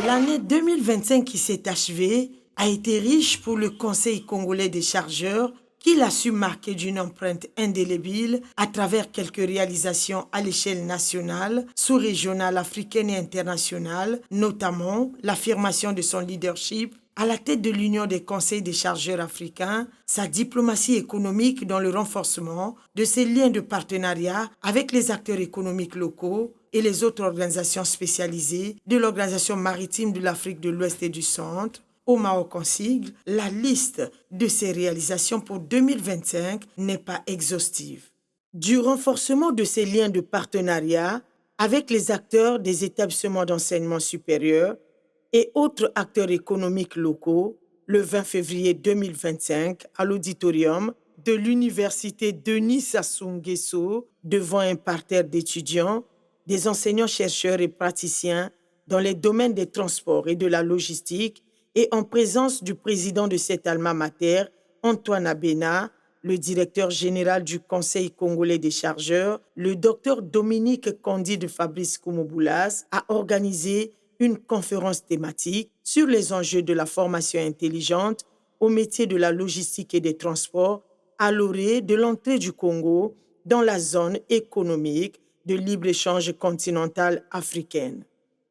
L'année 2025 qui s'est achevée a été riche pour le Conseil congolais des chargeurs qui l'a su marquer d'une empreinte indélébile à travers quelques réalisations à l'échelle nationale, sous-régionale, africaine et internationale, notamment l'affirmation de son leadership à la tête de l'Union des conseils des chargeurs africains, sa diplomatie économique dans le renforcement de ses liens de partenariat avec les acteurs économiques locaux et les autres organisations spécialisées de l'Organisation maritime de l'Afrique de l'Ouest et du Centre, au Maroc en sigle. La liste de ces réalisations pour 2025 n'est pas exhaustive. Du renforcement de ces liens de partenariat avec les acteurs des établissements d'enseignement supérieur et autres acteurs économiques locaux, le 20 février 2025, à l'auditorium de l'Université Denis Sassou Nguesso, devant un parterre d'étudiants, des enseignants-chercheurs et praticiens dans les domaines des transports et de la logistique, et en présence du président de cet alma mater, Antoine Abena, le directeur général du Conseil congolais des chargeurs, le docteur Dominique Candide Fabrice Koumoboulas, a organisé une conférence thématique sur les enjeux de la formation intelligente au métier de la logistique et des transports à l'orée de l'entrée du Congo dans la zone économique de libre-échange continentale africaine.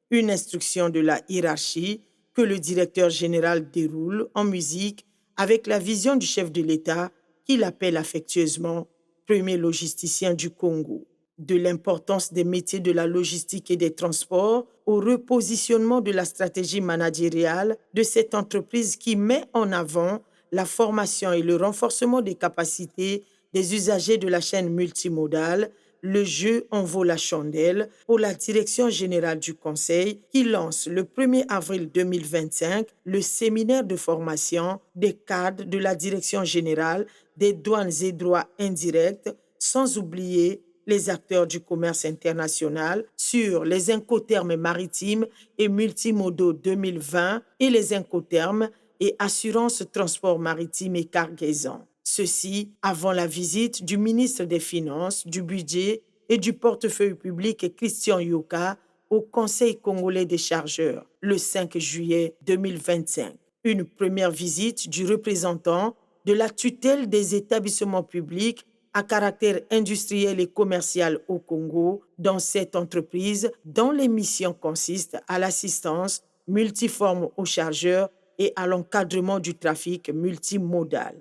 Une instruction de la hiérarchie que le directeur général déroule en musique avec la vision du chef de l'État qu'il appelle affectueusement « premier logisticien du Congo ». De l'importance des métiers de la logistique et des transports au repositionnement de la stratégie managériale de cette entreprise qui met en avant la formation et le renforcement des capacités des usagers de la chaîne multimodale, le jeu en vaut la chandelle pour la direction générale du Conseil qui lance le 1er avril 2025 le séminaire de formation des cadres de la direction générale des douanes et droits indirects, sans oublier les acteurs du commerce international sur les incoterms maritimes et multimodaux 2020 et les incoterms et assurance transport maritime et cargaison. Ceci avant la visite du ministre des Finances, du Budget et du Portefeuille public Christian Yoka au Conseil congolais des chargeurs le 5 juillet 2025. Une première visite du représentant de la tutelle des établissements publics à caractère industriel et commercial au Congo dans cette entreprise dont les missions consistent à l'assistance multiforme aux chargeurs et à l'encadrement du trafic multimodal.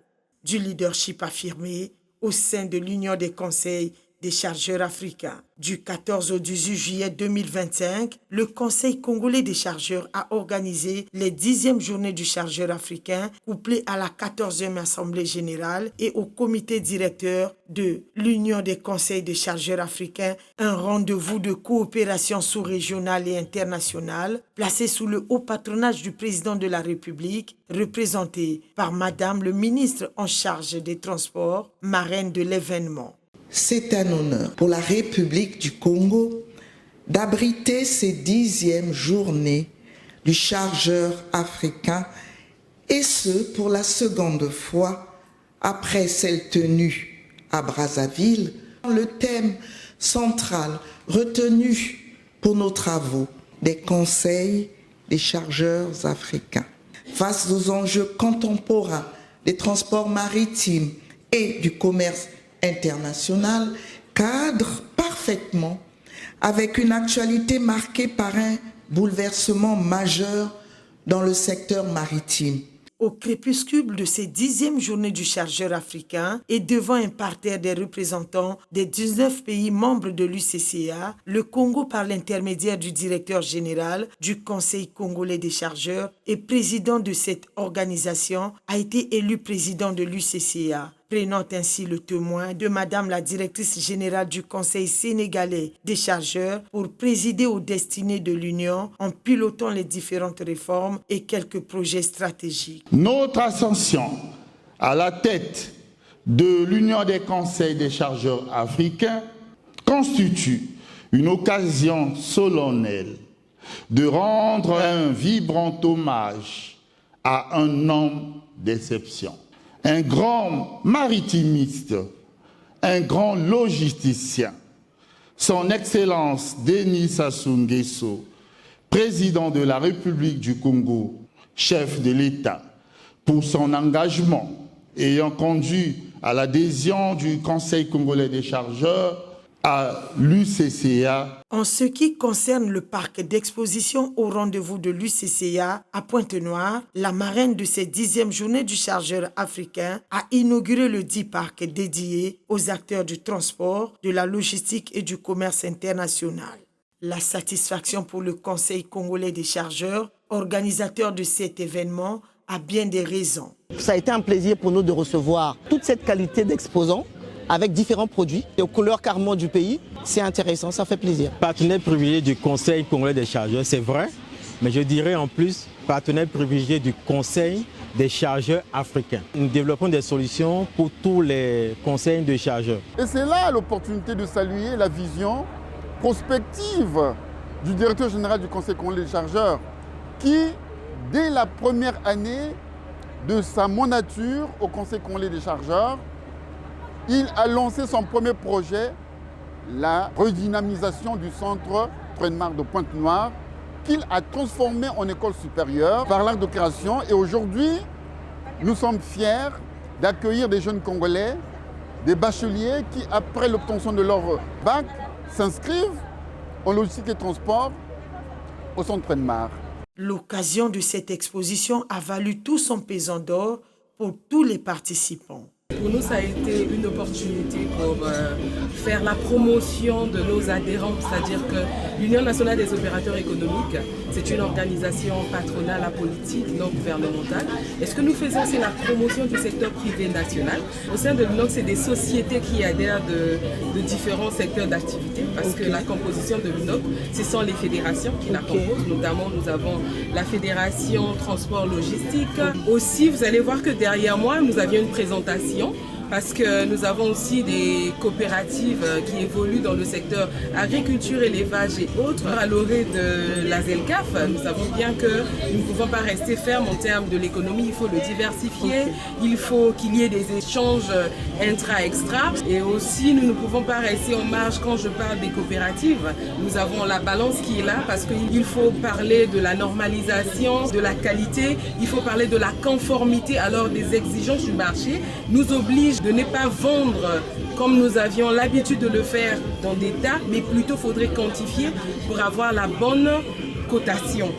Du leadership affirmé au sein de l'Union des conseils des chargeurs africains. Du 14 au 18 juillet 2025, le Conseil congolais des chargeurs a organisé les 10e journées du chargeur africain, couplées à la 14e Assemblée générale et au comité directeur de l'Union des conseils des chargeurs africains, un rendez-vous de coopération sous-régionale et internationale, placé sous le haut patronage du président de la République, représenté par Madame le ministre en charge des Transports, marraine de l'événement. C'est un honneur pour la République du Congo d'abriter ces 10e journées du chargeur africain, et ce pour la seconde fois après celle tenue à Brazzaville. Le thème central retenu pour nos travaux des conseils des chargeurs africains. Face aux enjeux contemporains des transports maritimes et du commerce international, cadre parfaitement avec une actualité marquée par un bouleversement majeur dans le secteur maritime. Au crépuscule de ces 10e journées du chargeur africain et devant un parterre des représentants des 19 pays membres de l'UCCA, le Congo, par l'intermédiaire du directeur général du Conseil congolais des chargeurs et président de cette organisation, a été élu président de l'UCCA, prenant ainsi le témoin de Madame la directrice générale du Conseil sénégalais des chargeurs pour présider aux destinées de l'Union en pilotant les différentes réformes et quelques projets stratégiques. Notre ascension à la tête de l'Union des conseils des chargeurs africains constitue une occasion solennelle de rendre un vibrant hommage à un homme d'exception. Un grand maritimiste, un grand logisticien, son Excellence Denis Sassou Nguesso, président de la République du Congo, chef de l'État, pour son engagement ayant conduit à l'adhésion du Conseil congolais des chargeurs à l'UCCA. En ce qui concerne le parc d'exposition au rendez-vous de l'UCCA à Pointe-Noire, la marraine de cette 10e journée du chargeur africain a inauguré le 10 parc dédié aux acteurs du transport, de la logistique et du commerce international. La satisfaction pour le Conseil congolais des chargeurs, organisateur de cet événement, a bien des raisons. Ça a été un plaisir pour nous de recevoir toute cette qualité d'exposants avec différents produits et aux couleurs carrément du pays. C'est intéressant, ça fait plaisir. Partenaire privilégié du Conseil congolais des chargeurs, c'est vrai, mais je dirais en plus partenaire privilégié du Conseil des chargeurs africains. Nous développons des solutions pour tous les conseils de chargeurs. Et c'est là l'opportunité de saluer la vision prospective du directeur général du Conseil congolais des chargeurs qui, dès la première année de sa mandature au Conseil congolais des chargeurs, il a lancé son premier projet, la redynamisation du centre Train-Marc de Pointe-Noire, qu'il a transformé en école supérieure par l'art de création. Et aujourd'hui, nous sommes fiers d'accueillir des jeunes Congolais, des bacheliers qui, après l'obtention de leur bac, s'inscrivent en logistique et transport au centre Train-Marc. L'occasion de cette exposition a valu tout son pesant d'or pour tous les participants. Pour nous, ça a été une opportunité pour faire la promotion de nos adhérents, c'est-à-dire que l'Union nationale des opérateurs économiques, c'est une organisation patronale apolitique, non gouvernementale. Et ce que nous faisons, c'est la promotion du secteur privé national. Au sein de l'UNOC, c'est des sociétés qui adhèrent de différents secteurs d'activité, parce que la composition de l'UNOC, ce sont les fédérations qui la composent. Notamment, nous avons la fédération transport logistique. Aussi, vous allez voir que derrière moi, nous avions une présentation parce que nous avons aussi des coopératives qui évoluent dans le secteur agriculture, élevage et autres. À l'orée de la ZELCAF, nous savons bien que nous ne pouvons pas rester fermes en termes de l'économie, il faut le diversifier, il faut qu'il y ait des échanges intra-extra et aussi nous ne pouvons pas rester en marge quand je parle des coopératives. Nous avons la balance qui est là parce qu'il faut parler de la normalisation, de la qualité, il faut parler de la conformité, alors des exigences du marché nous obligent de ne pas vendre comme nous avions l'habitude de le faire dans des tas, mais plutôt faudrait quantifier pour avoir la bonne cotation.